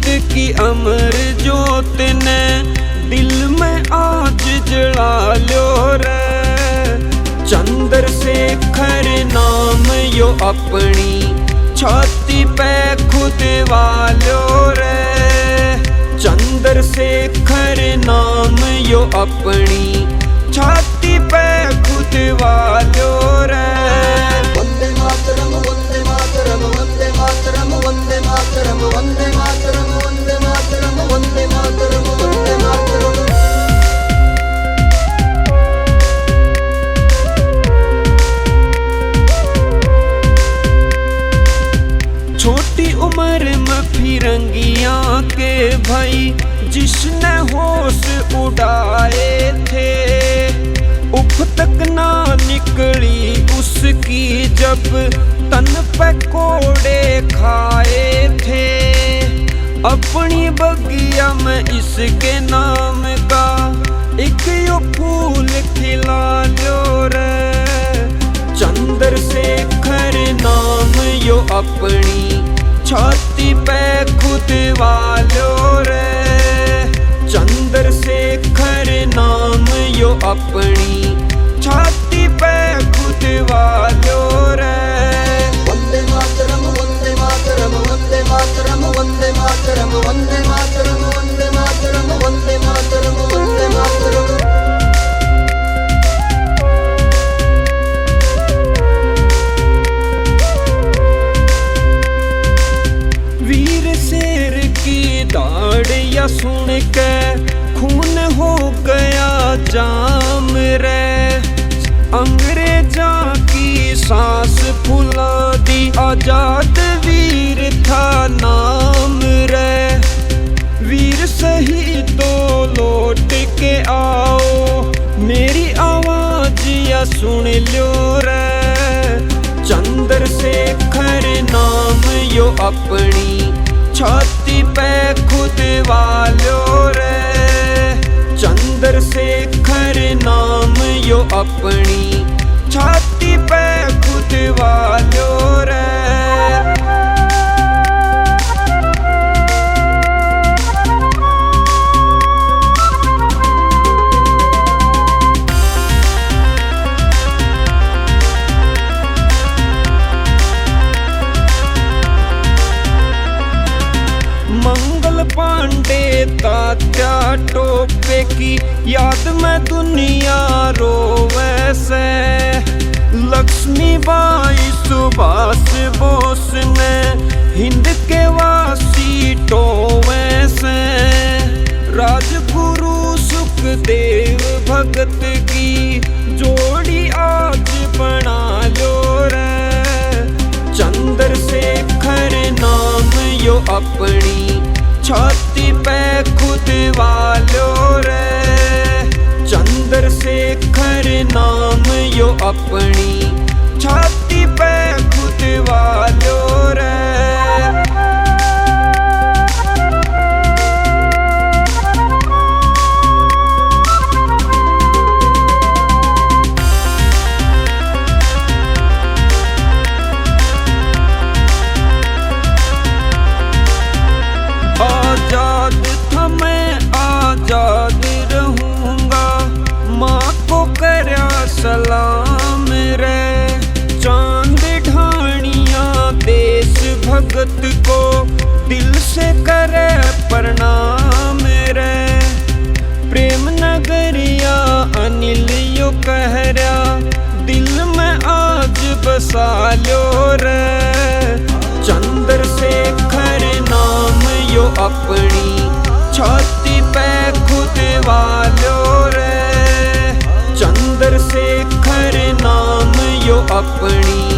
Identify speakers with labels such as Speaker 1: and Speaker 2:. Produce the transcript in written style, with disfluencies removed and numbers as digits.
Speaker 1: प्रीत की अमर ज्योत ने दिल में आज जला लो रे। चंद्रशेखर नाम यो अपनी छाती पे खुद वालो रे। चंद्रशेखर नाम यो अपनी छाती पे खुद वालो रे।
Speaker 2: वंदे मातरम वंदे मातरम वंदे मातरम वंदे मातरम वंदे मातरम वंदे मातरम वंदे मातरम वंदे मातरम।
Speaker 1: छोटी उम्र में फिरंगियां के भाई जिसने होश उड़ाए थे, उफ तक ना निकली उसकी जब तन पे कोड़े खाए थे। अपनी बगिया में इसके नाम का एक यो फूल खिला लो रे। चंद्रशेखर नाम यो अपनी छाती पे खुद वालो रे। चंद्रशेखर नाम यो अपनी छाती पे खुद वालो रे।
Speaker 2: वंदे मातरम वंदे मातरम वंदे मातरम वंदे मातरम वंदे मातरम वंदे मातरम वंदे मातरम वंदे मातरम।
Speaker 1: वीर शेर की दाढ़िया सुन के खून हो गया जाम रे। अंग्रेजा की सांस फुला दी आजाद वीर था नाम रे। वीर सही तो लौट के आओ मेरी आवाज या सुन लो रे। चंद्रशेखर नाम यो अपनी छाती पे खुद वालो रे। चंद्रशेखर नाम यो अपनी छाती पे खुद वालो रे। मंगल पांडे तात्या टोपे की याद में दुनिया रोवे से। लक्ष्मीबाई सुभाष बोस ने हिंद के वासी टोवे से। राजगुरु सुखदेव भगत की जोड़ी आज बना लो रे। चंद्रशेखर नाम यो अपनी छाती पे खुद वालो रे। चंद्रशेखर नाम यो अपनी छाती पे खुद वालो रे। आजाद था मैं आजाद रहूंगा, माँ को करया सलाम रे। चांद ढाणिया देश भगत को दिल से करे प्रणाम रे। प्रेम नगरिया अनिल यो कहरा दिल में आज बसा लो रे। चंद्रशेखर नाम यो अपनी छाती पे खुद वालो रे। चंद्रशेखर नाम यो अपनी